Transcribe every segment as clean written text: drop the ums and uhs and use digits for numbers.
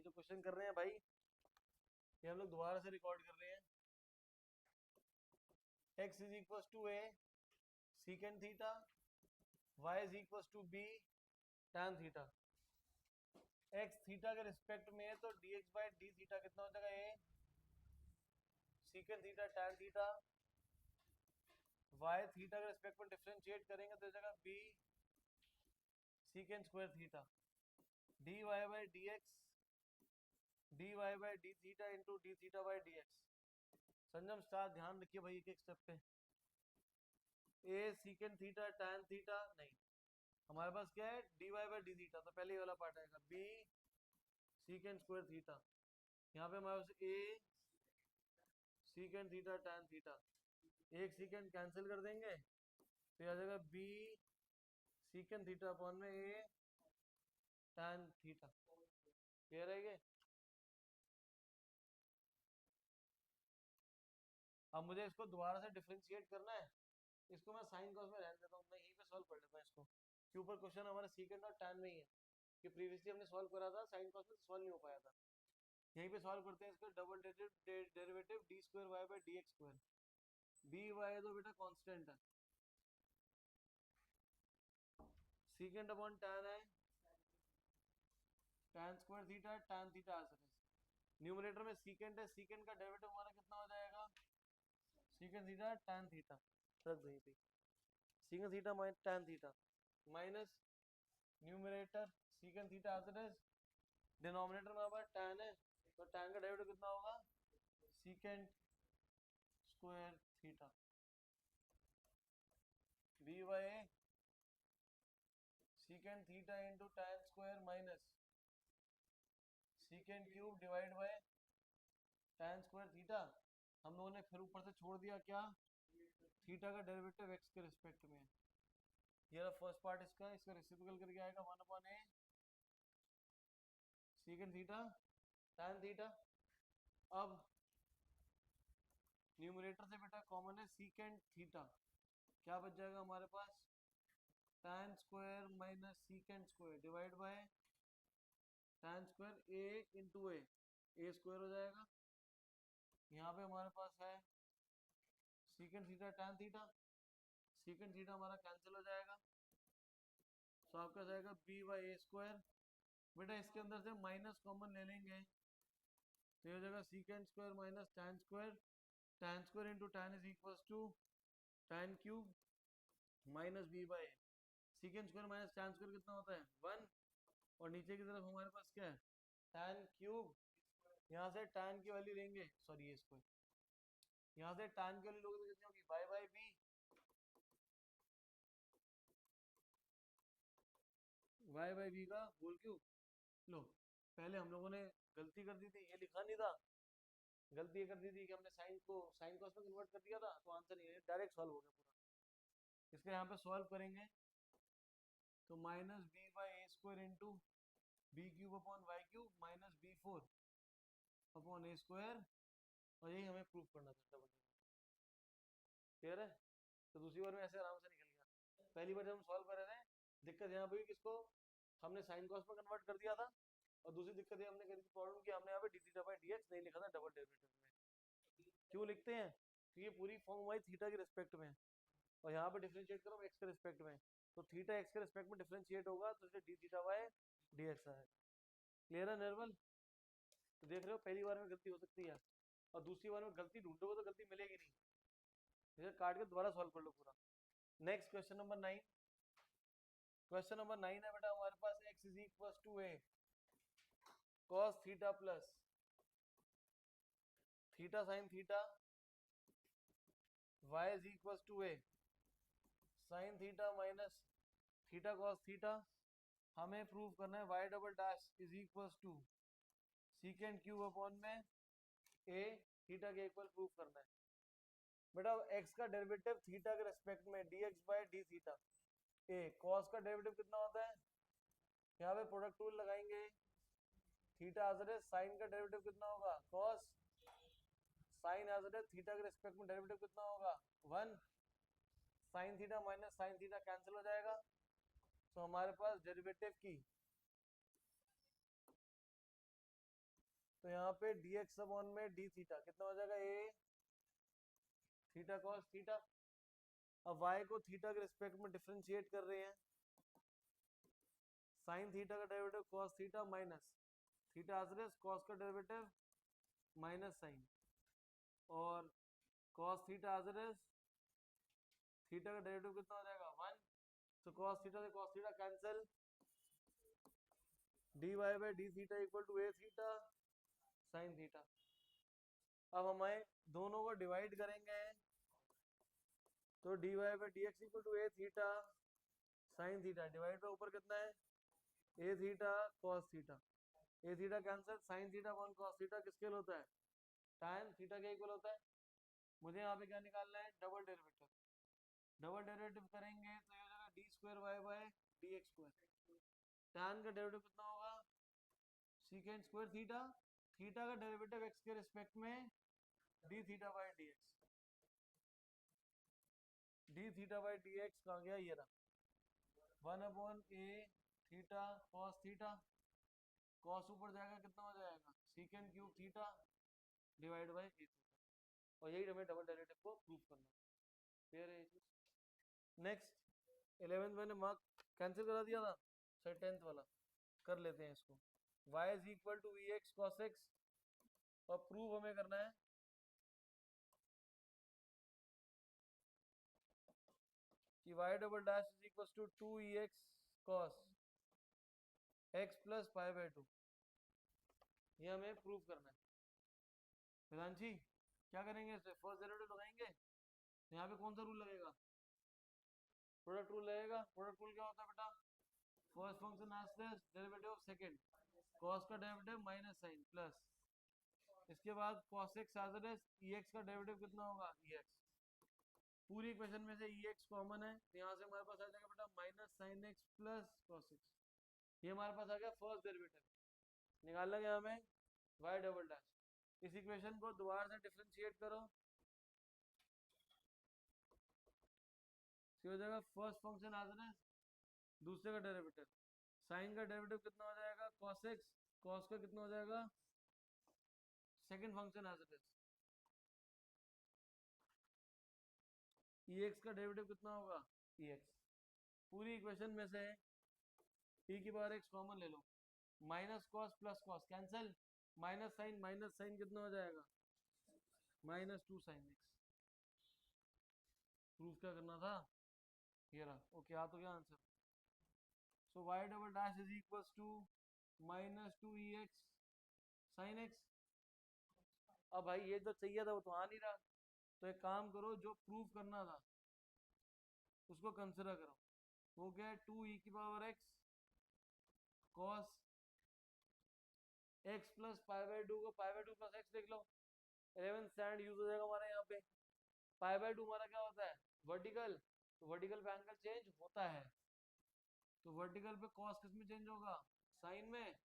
जो क्वेश्चन कर रहे हैं भाई ये हम लोग दोबारा से रिकॉर्ड कर रहे हैं। x is equal to a secant theta, y is equal to b tan theta. x theta के रिस्पेक्ट में है तो dx बाई डी थीटा कितना हो जाएगा, a secant theta tan theta, y theta के रिस्पेक्ट में डिफरेंशिएट करेंगे तो हो जाएगा b secant square theta, dy by dx dy by d theta into d theta by dx। संजम स्टार ध्यान रखिए भाई एक एक स्टेप पे। a secant theta tan theta नहीं, हमारे पास क्या है dy बाई डी थीटा, तो पहले ये वाला पार्ट आएगा b सीकेंड स्क्वायर थीटा, यहाँ पे हमारे पास a secant theta tan theta, एक सीकेंड कैंसिल कर देंगे तो आ जाएगा b सीकेंड थीटा अपॉन में a tan थीटा। क्लियर है ये? अब मुझे इसको दोबारा से डिफरेंशिएट करना है, इसको मैं साइन कॉस में रहने देता हूँ, मैं यहीं पे सॉल्व कर लेता हूँ इसको, कि ऊपर क्वेश्चन हमारा सीकेंड और tan में ही है, कि प्रीवियसली हमने सॉल्व करा था साइन कॉस में सॉल्व नहीं हो पाया था। यहीं पे सॉल्व करते हैं इसको, double derivative d square y by d x square, b y तो बेटा कांस्टेंट है, सीकेंड अपॉन tan है tan square theta tan theta आ सकता है। न्यूमरेटर में सीकेंड है, सीकेंड का डेरिवेटिव हमारा कितना हो जाएगा, सीकेंड थीटा tan थीटा, रख दो पे secant theta minus tan theta minus numerator secant theta आ सकता है, डिनोमिनेटर में हमारा tan है तो tan का डेरिवेटिव कितना होगा, secant square theta, B by secant theta into tan square minus secant cube divide by tan square theta. हम लोगों ने फिर ऊपर से छोड़ दिया क्या, थीटा का डेरिवेटिव x के रिस्पेक्ट में। ये रहा फर्स्ट पार्ट इसका, इसका रेसिप्रोकल करके आएगा 1 upon a secant theta tan theta. अब न्यूमरेटर से बेटा कॉमन है सीकेंड थीटा, क्या बच जाएगा हमारे पास, tan square minus secant square divide by tan square a into A square हो जाएगा। यहाँ पे हमारे पास है सीकेंड theta tan theta, secant theta हमारा कैंसिल हो जाएगा, तो आपका जाएगा b बाई ए स्क्वायर। बेटा इसके अंदर से माइनस कॉमन ले लेंगे तो ये हो जाएगा secant square minus tan square into tan is equal to tan cube minus b by A, secant square minus tan square कितना होता है 1, और नीचे की तरफ हमारे पास क्या है tan क्यूब, यहाँ से tan की वैल्यू लेंगे, सॉरी ये स्क्वायर, यहाँ से tan की वैल्यू लोगे तो कितनी होगी by by B, Y by B का होल क्यूब। लो पहले हम लोगों ने गलती कर दी थी, ये लिखा नहीं था, गलती ये कर दी थी कि हमने साइन को साइन कॉस में कन्वर्ट कर दिया था, तो आंसर नहीं है, डायरेक्ट सॉल्व हो गया पूरा। इसका यहाँ पे सॉल्व करेंगे तो minus B by A square into B cube upon Y cube minus B four upon A square, और यही हमें प्रूफ करना था डबल। क्लियर है? तो दूसरी बार में ऐसे आराम से निकल गया। पहली बार जब हम सॉल्व कर रहे थे दिक्कत यहाँ पे हुई किसको, हमने साइन कॉस में कन्वर्ट कर दिया था, और दूसरी दिक्कत ये हमने करी थी प्रॉब्लम की, हमने यहाँ पे D theta by d x नहीं लिखा था डबल डेरिवेटिव में। क्यों लिखते हैं, क्योंकि ये पूरी फॉर्म हमारी थीटा के रिस्पेक्ट में है, और यहाँ पे डिफरेंशिएट करो एक्स के रिस्पेक्ट में, तो थीटा एक्स के रिस्पेक्ट में डिफरेंशिएट होगा तो इसलिए D theta by d x आएगा। क्लियर है निर्मल? तो देख रहे हो पहली बार में गलती हो सकती है, और दूसरी बार में गलती ढूंढोगे तो गलती मिलेगी नहीं, इसे काट के दोबारा सॉल्व कर लो पूरा। Next question number 9, question number 9 है बेटा हमारे पास x is equal to a cos theta plus theta sine theta, y is equal to a sine theta minus theta cos theta. हमें प्रूव करना है y double dash is equal to secant cube upon में a theta के equal prove करना है। बेटा x का derivative theta के रेस्पेक्ट में dx by d theta, a cos का डेरिवेटिव कितना होता है, यहाँ पे प्रोडक्ट रूल लगाएंगे, थीटा आजर है, साइन का डेरिवेटिव कितना होगा cos, साइन आजर है, थीटा के रेस्पेक्ट में डेरिवेटिव कितना होगा 1, sign theta minus sine theta cancel हो जाएगा, तो हमारे पास डेरिवेटिव की तो यहाँ पे dx अपॉन में d थीटा कितना हो जाएगा, a थीटा cos थीटा। अब y को थीटा के रिस्पेक्ट में डिफरेंशिएट कर रहे हैं, साइन थीटा का derivative cos theta minus theta आसरेस cos का डेरिवेटिव माइनस साइन, और cos थीटा आसरेस थीटा का डेरिवेटिव कितना हो जाएगा 1। तो cos थीटा से cos theta cancel, dy by d theta equal to a theta sine theta. अब हमें दोनों को डिवाइड करेंगे तो dy by d x equal to a theta sine theta, divide by ऊपर कितना है a theta cos theta, a theta cancel, sine theta one cos theta किसके लिए होता है, tan थीटा के इक्वल होता है। मुझे यहाँ पे क्या निकालना है, डबल डेरिवेटिव। डबल डेरिवेटिव करेंगे तो ये हो जाएगा d square y by d x square. tan का डेरिवेटिव कितना होगा, सीकेंड स्क्वायर थीटा, थीटा का डेरिवेटिव x के रिस्पेक्ट में d theta by d x, d theta by d x कहाँ गया, ये रहा 1 upon a theta cos theta, cos ऊपर जाएगा कितना हो जाएगा secant cube theta divide by a theta. और यही हमें डबल डेरिवेटिव को प्रूव करना है, क्लियर है ये चीज। नेक्स्ट 11th मैंने मार्क कैंसिल करा दिया था, सर 10th वाला कर लेते हैं इसको। y is equal to v x cos x, और प्रूव हमें करना है कि y double dash is equal to 2 x cos x plus pi by 2, ये हमें प्रूव करना है। वेदांत जी क्या करेंगे, इसे फर्स्ट डेरिवेटिव लगाएंगे, यहाँ पे कौन सा रूल लगेगा, प्रोडक्ट रूल लगेगा। प्रोडक्ट रूल क्या होता है बेटा, first function as derivative of second, cos का डेरिवेटिव माइनस साइन प्लस, इसके बाद cos x एज ex का डेरिवेटिव कितना होगा ex। पूरी इक्वेशन में से ex कॉमन है तो यहाँ से हमारे पास आ जाएगा बेटा minus sine x plus cos x, ये हमारे पास आ गया फर्स्ट डेरिवेटिव। निकालना गया हमें y डबल डैश, इस इक्वेशन को दोबारा से डिफरेंशिएट करो, हो जाएगा फर्स्ट फंक्शन एज दूसरे का डेरिवेटिव, साइन का डेरिवेटिव कितना हो जाएगा cos x, cos का कितना हो जाएगा second function as it is, ex का डेरिवेटिव कितना होगा ex। पूरी इक्वेशन में से e की पावर x कॉमन ले लो, minus cos plus cos cancel, minus sine कितना हो जाएगा माइनस 2 साइन एक्स। प्रूफ क्या करना था, ये रहा, ओके आ तो गया answer. So y double dash is equals to minus 2 ex sine x. अब भाई ये जो चाहिए था वो तो आ नहीं रहा, तो एक काम करो, जो प्रूफ करना था उसको कंसिडर करो। हो गया 2e की power x cos x plus pi by 2 को पाई बाई 2 प्लस x लिख लो, 11 स्टैंड यूज हो जाएगा हमारे यहाँ पे। पाई बाई 2 हमारा क्या होता है वर्टिकल, तो वर्टिकल पे एंगल चेंज होता है, तो वर्टिकल पे cos किस में चेंज होगा साइन में,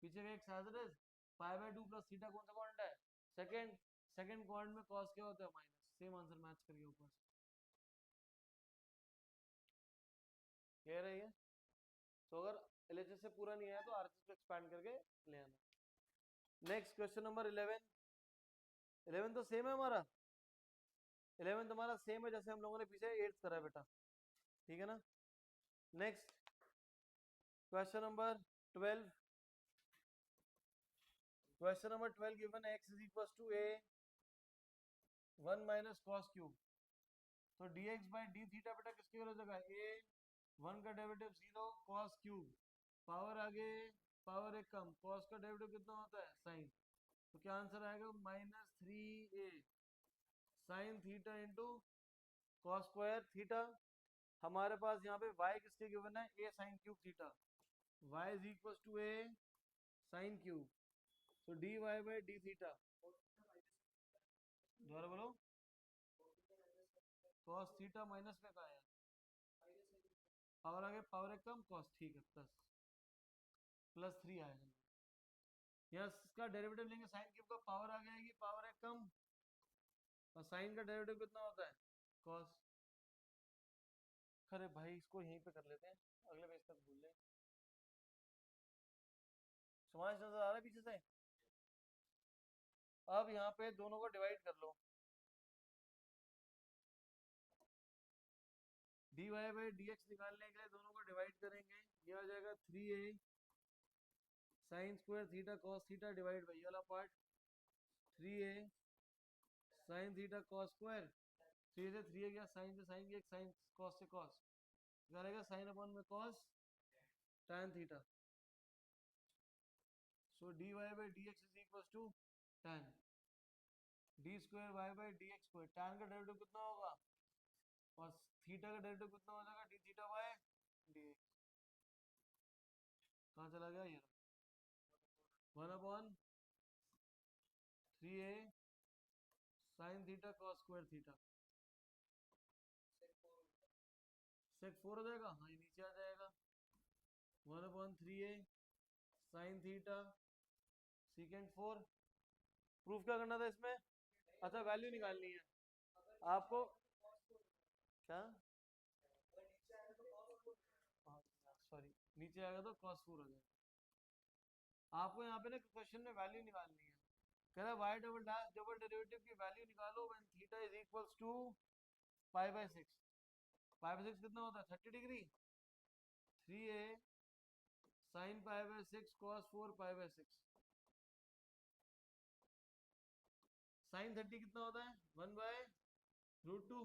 पीछे का x as it is, pi by 2 plus theta कौन सा क्वाड्रेंट है सेकंड, सेकंड क्वाड्रेंट में cos क्या होता है माइनस, सेम आंसर मैच करिए ऊपर से, कह रही है। तो अगर एलएचएस से पूरा नहीं आया तो आरएचएस को एक्सपैंड करके ले आना। नेक्स्ट क्वेश्चन नंबर 11, 11 तो सेम है हमारा, 11 हमारा सेम है जैसे हम लोगों ने पीछे 8th करा है बेटा, ठीक है ना। Next question number 12, question number 12 given x is equal to a 1 minus cos cube, तो dx बाई डी थीटा बेटा किसकी वैल्यू जगह a 1 का डेरिवेटिव 0 cos क्यूब, पावर आगे पावर एक कम, cos का डेरिवेटिव कितना होता है साइन, तो क्या आंसर आएगा minus 3a sine theta into cos square theta. हमारे पास यहाँ पे y किसके गिवन है a sine cube theta, y is equal to a sine cube, तो dy बाई डी थीटा, दोबारा बोलो cos थीटा माइनस में का है, पावर आगे पावर एक कम cos, ठीक है प्लस प्लस 3 आएगा, यहाँ इसका डेरिवेटिव लेंगे साइन क्यूब का, पावर आ जाएगी पावर एक कम, और साइन का डेरिवेटिव कितना होता है cos। अरे भाई इसको यहीं पे कर लेते हैं, अगले पेज तक भूल लें। समाज नजर आ रहा है पीछे से, अब यहाँ पे दोनों को डिवाइड कर लो, dy बाई dx निकालने के लिए दोनों को डिवाइड करेंगे, ये आ जाएगा 3a sine square theta cos theta divide by ये वाला part 3a sine theta cos square, 3 से 3 गया, साइन से साइन गया, साइन कॉस से कॉस, क्या रहेगा साइन अपॉन में cos tan theta. So dy by dx is equal to tan d square y by dx square, tan का derivative कितना होगा और थीटा का डेरिवेटिव कितना हो जाएगा, d थीटा बाय dx। कहाँ चला गया ये, 1 upon 3a sine theta cos square theta, sec 4 हो जाएगा, हाँ ये नीचे आ जाएगा, 1 upon 3a sine theta secant 4। Proof क्या करना था इसमें, अच्छा वैल्यू निकालनी है आपको, क्या सॉरी नीचे आएगा तो cos 4 हो जाएगा। आपको यहाँ पे ना क्वेश्चन में वैल्यू निकालनी है, कह रहा है y double dash double derivative की वैल्यू निकालो when theta is equals to pi by 6। Pi by 6 कितना होता है 30 degree, 3a sine pi by 6 cos 4 pi by 6, sine 30 कितना होता है 1 बाय रूट 2,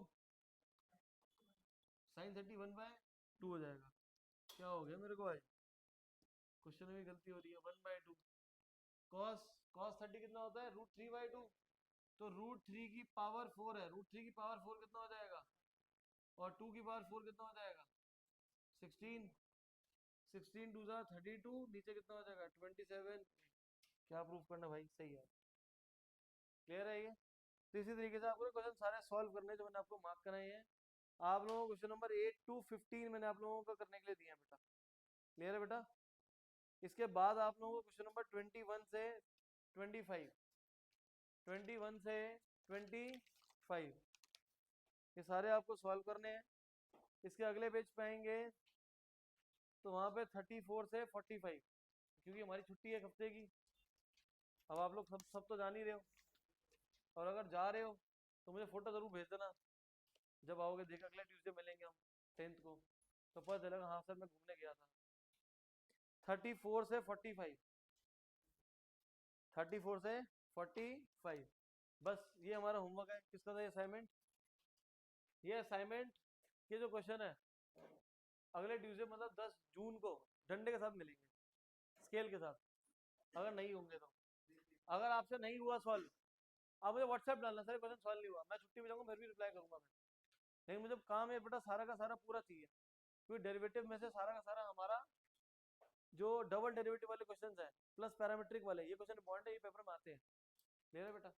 साइन 30 1 बाय 2 हो जाएगा। क्या हो गया मेरे को भाई, क्वेश्चन में गलती हो रही है, 1 बाय 2 cos cos 30 कितना होता है रूट 3 बाई 2, तो रूट 3 की पावर 4 है, रूट 3 की पावर 4 कितना हो जाएगा और 2 की पावर 4 कितना हो जाएगा 16, 16 टू जा 32, नीचे कितना हो जाएगा 27। क्या प्रूफ करना भाई, सही है, क्लियर है ये। तो इसी तरीके से आपको क्वेश्चन सारे सॉल्व करने जो मैंने आपको मार्क कराए हैं, आप लोगों को क्वेश्चन नंबर 8 टू 15 मैंने आप लोगों को करने के लिए दिया है बेटा, क्लियर है बेटा। इसके बाद आप लोगों को क्वेश्चन नंबर 21 से 25, 21 से 25 ये सारे आपको सॉल्व करने हैं। इसके अगले पेज पे आएंगे तो वहाँ पे 34 से 45, क्योंकि हमारी छुट्टी है एक हफ्ते की, अब आप लोग सब तो जान ही रहे हो, और अगर जा रहे हो तो मुझे फोटो जरूर भेज देना जब आओगे, देख अगले ट्यूसडे मिलेंगे हम 10th को, तो पता चलेगा हाँ सर मैं घूमने गया था। 34 से 45, 34 से 45, बस ये हमारा होमवर्क है। किसका था ये असाइनमेंट, ये असाइनमेंट के जो क्वेश्चन है अगले ट्यूसडे मतलब 10 जून को डंडे के साथ मिलेंगे, स्केल के साथ, अगर नहीं होंगे तो। अगर आपसे नहीं हुआ सॉल्व आप मुझे व्हाट्सएप डालना, सर क्वेश्चन सॉल्व नहीं हुआ, मैं छुट्टी पे जाऊंगा फिर भी रिप्लाई करूंगा मैं, लेकिन मुझे काम है बेटा सारा का सारा पूरा चाहिए, क्योंकि डेरिवेटिव में से सारा का सारा हमारा जो डबल डेरिवेटिव वाले क्वेश्चन है प्लस पैरामीट्रिक वाले, ये क्वेश्चन इंपॉर्टेंट है, ये पेपर में आते हैं, क्लियर है बेटा।